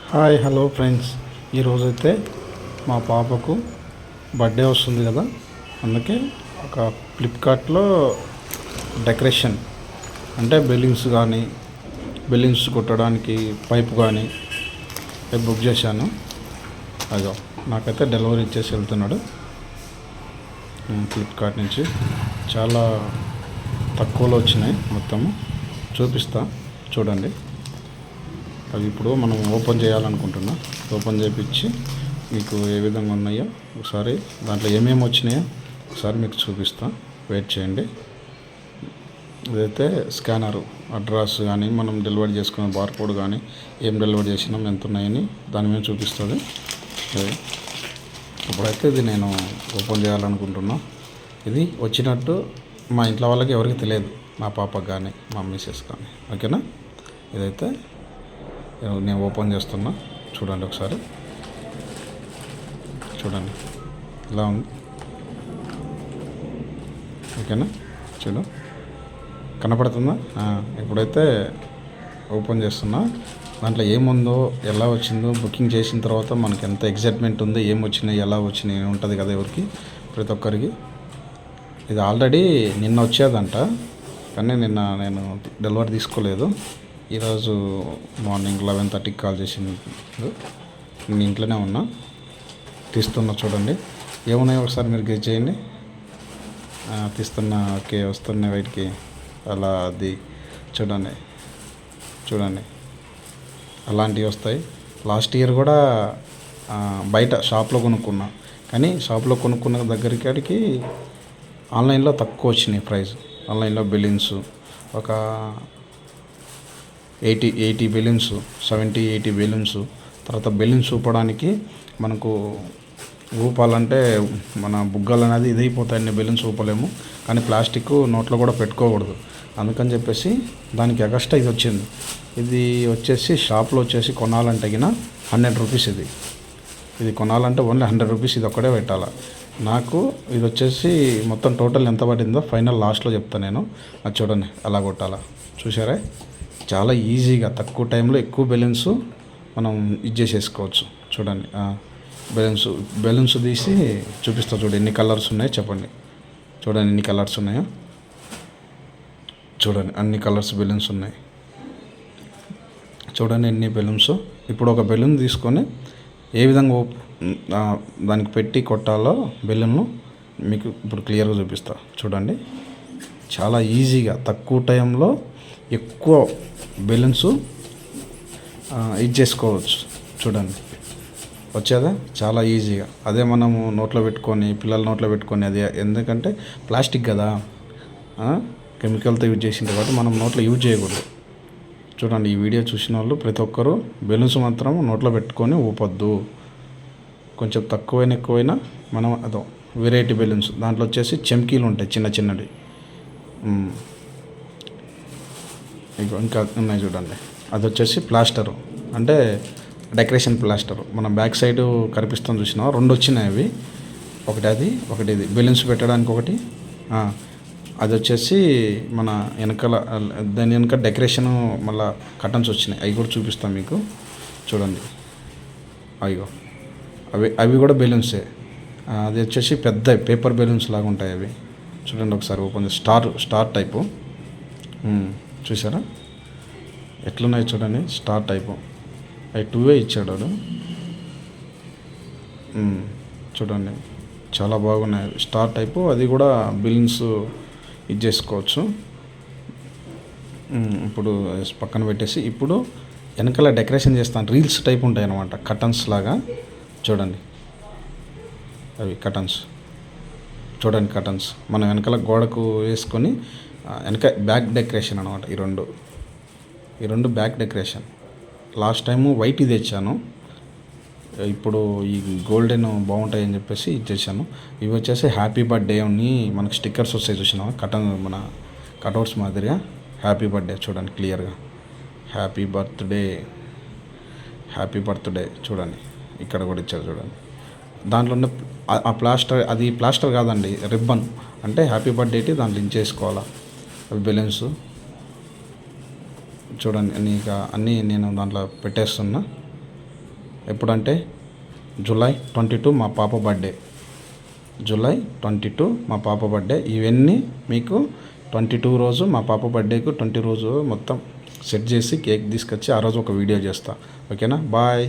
Hi hello friends, ఈరోజైతే మా పాపకు బర్త్డే వస్తుంది కదా, అందుకే ఒక ఫ్లిప్కార్ట్లో డెకరేషన్ అంటే బెలూన్స్ కొట్టడానికి పైపు కానీ బుక్ చేశాను. అదో నాకైతే డెలివరీ ఇచ్చేసి వెళ్తున్నాడు ఫ్లిప్కార్ట్ నుంచి. చాలా తక్కువలో వచ్చినాయి, మొత్తము చూపిస్తా చూడండి. అవి ఇప్పుడు మనం ఓపెన్ చేయాలనుకుంటున్నా. ఓపెన్ చేయించి మీకు ఏ విధంగా ఉన్నాయో ఒకసారి, దాంట్లో ఏమేమి వచ్చినాయో ఒకసారి మీకు చూపిస్తా. వెయిట్ చేయండి. ఇదైతే స్కానరు, అడ్రస్ కానీ మనం డెలివరీ చేసుకున్న బార్కోడ్ కానీ ఏం డెలివరీ చేసినాం ఎంత ఉన్నాయని దాని మీద చూపిస్తుంది. ఇప్పుడైతే ఇది నేను ఓపెన్ చేయాలనుకుంటున్నా. ఇది వచ్చినట్టు మా ఇంట్లో వాళ్ళకి ఎవరికి తెలియదు, మా పాపకు కానీ మా మిస్సెస్ కానీ. ఓకేనా? ఇదైతే నేను ఓపెన్ చేస్తున్నా, చూడండి ఒకసారి. చూడండి ఇలా ఉంది. ఓకేనా? చూడు, కనపడుతుందా? ఇప్పుడైతే ఓపెన్ చేస్తున్నా. దాంట్లో ఏముందో, ఎలా వచ్చిందో, బుకింగ్ చేసిన తర్వాత మనకి ఎంత ఎగ్జైట్మెంట్ ఉందో, ఏం వచ్చినాయి, ఎలా వచ్చినాయి ఉంటుంది కదా ఎవరికి, ప్రతి ఒక్కరికి. ఇది ఆల్రెడీ నిన్న వచ్చేదంట, కానీ నిన్న నేను డెలివరీ తీసుకోలేదు. ఈరోజు మార్నింగ్ 11:30కి కాల్ చేసింది. నేను ఇంట్లోనే ఉన్నా, తీస్తున్నా. చూడండి ఏమున్నాయో ఒకసారి మీరు గెస్ చేయండి. తీస్తున్నా. ఓకే, వస్తున్నాయి బయటికి. అలా అది చూడండి అలాంటివి వస్తాయి. లాస్ట్ ఇయర్ కూడా బయట షాప్లో కొనుక్కున్నా, కానీ షాప్లో కొనుక్కున్న దగ్గరికి ఆన్లైన్లో తక్కువ వచ్చినాయి ప్రైస్. ఆన్లైన్లో బెలూన్స్ ఒక 80 బెలూన్స్, 70-80 బెలూన్స్. తర్వాత బెలూన్స్ ఊపడానికి మనకు ఊపాలంటే మన బుగ్గలు అనేది ఇదైపోతాయి, బెలూన్స్ ఊపలేము. కానీ ప్లాస్టిక్ నోట్లో కూడా పెట్టుకోకూడదు, అందుకని చెప్పేసి దానికి ఎగస్ట్రా ఇది వచ్చింది. ఇది వచ్చేసి షాప్లో వచ్చేసి కొనాలంటే గిన 100 రూపీస్. ఇది కొనాలంటే ఓన్లీ 100 రూపీస్. ఇది ఒక్కడే పెట్టాలా. నాకు ఇది వచ్చేసి మొత్తం టోటల్ ఎంత పడిందో ఫైనల్ లాస్ట్లో చెప్తాను నేను. అది చూడండి అలా కొట్టాలా. చూసారా? చాలా ఈజీగా తక్కువ టైంలో ఎక్కువ బెలూన్స్ మనం చేసేసుకోవచ్చు. చూడండి బెలూన్స్ తీసి చూపిస్తా. చూడండి ఎన్ని కలర్స్ ఉన్నాయో చెప్పండి. చూడండి ఎన్ని కలర్స్ ఉన్నాయో. చూడండి అన్ని కలర్స్ బెలూన్స్ ఉన్నాయి. చూడండి ఎన్ని బెలూన్స్. ఇప్పుడు ఒక బెలూన్ తీసుకొని ఏ విధంగా దానికి పెట్టి కొట్టాలో బెలూన్ను మీకు ఇప్పుడు క్లియర్గా చూపిస్తా. చూడండి చాలా ఈజీగా తక్కువ టైంలో ఎక్కువ బెలూన్స్ చేసుకోవచ్చు. చూడండి వచ్చేదా? చాలా ఈజీగా. అదే మనము నోట్లో పెట్టుకొని, పిల్లల నోట్లో పెట్టుకొని, అది ఎందుకంటే ప్లాస్టిక్ కదా, కెమికల్తో యూజ్ చేసింది కాబట్టి మనం నోట్లో యూజ్ చేయకూడదు. చూడండి ఈ వీడియో చూసిన వాళ్ళు ప్రతి ఒక్కరూ బెలూన్స్ మాత్రం నోట్లో పెట్టుకొని ఊపొద్దు. కొంచెం ఎక్కువైనా మనం అదో వెరైటీ బెలూన్స్, దాంట్లో వచ్చేసి చెమ్కీలు ఉంటాయి చిన్నవి. ఇంకా ఉన్నాయి చూడండి. అది వచ్చేసి ప్లాస్టరు, అంటే డెకరేషన్ ప్లాస్టర్. మనం బ్యాక్ సైడ్ కనిపిస్తాం చూసినా, 2 వచ్చినాయి అవి. ఒకటి ఇది బెలూన్స్ పెట్టడానికి ఒకటి. అది వచ్చేసి మన వెనకాల, దాని వెనక డెకరేషను మళ్ళీ కర్టన్స్ వచ్చినాయి, అవి కూడా చూపిస్తాం మీకు. చూడండి అయ్యో అవి కూడా బెలూన్సే. అది వచ్చేసి పెద్ద పేపర్ బెలూన్స్ లాగా ఉంటాయి అవి. చూడండి ఒకసారి ఓపెన్ చేసి స్టార్ టైపు. చూసారా ఎట్లున్నాయి? చూడండి స్టార్ టైపు. అవి 2 ఇచ్చాడు వాడు. చూడండి చాలా బాగున్నాయి. స్టార్ టైపు, అది కూడా బెలూన్స్ చేసుకోవచ్చు. ఇప్పుడు పక్కన పెట్టేసి ఇప్పుడు వెనకాల డెకరేషన్ చేస్తాను. రీల్స్ టైప్ ఉంటాయి అన్నమాట, కర్టన్స్ లాగా. చూడండి అవి కర్టన్స్. చూడండి కర్టన్స్ మనం వెనకాల గోడకు వేసుకొని వెనక బ్యాక్ డెకరేషన్ అనమాట. ఈ రెండు back decoration. Last time white ఇది తెచ్చాను, ఇప్పుడు ఈ గోల్డెన్ బాగుంటాయని చెప్పేసి ఇచ్చేసాను. ఇవి వచ్చేసి హ్యాపీ బర్త్డే అని మనకు స్టిక్కర్స్ వస్తాయి చూసినావా, మన కటౌట్స్ మాదిరిగా. హ్యాపీ బర్త్డే చూడండి క్లియర్గా. హ్యాపీ బర్త్డే చూడండి ఇక్కడ కూడా ఇచ్చారు. చూడండి దాంట్లో ఉన్న ఆ ప్లాస్టర్, అది ప్లాస్టర్ కాదండి, రిబ్బన్. అంటే హ్యాపీ బర్త్డే దాంట్లో ఇంచేసుకోవాలా అవి బెలూన్స్. చూడండి అన్నీ నేను దాంట్లో పెట్టేస్తున్నా. ఎప్పుడంటే జూలై 22 మా పాప బర్త్డే. జూలై 22 మా పాప బర్త్డే. ఇవన్నీ మీకు 22 రోజు మా పాప బర్త్డేకు 20 రోజు మొత్తం సెట్ చేసి కేక్ తీసుకొచ్చి ఆ రోజు ఒక వీడియో చేస్తా. ఓకేనా? బాయ్.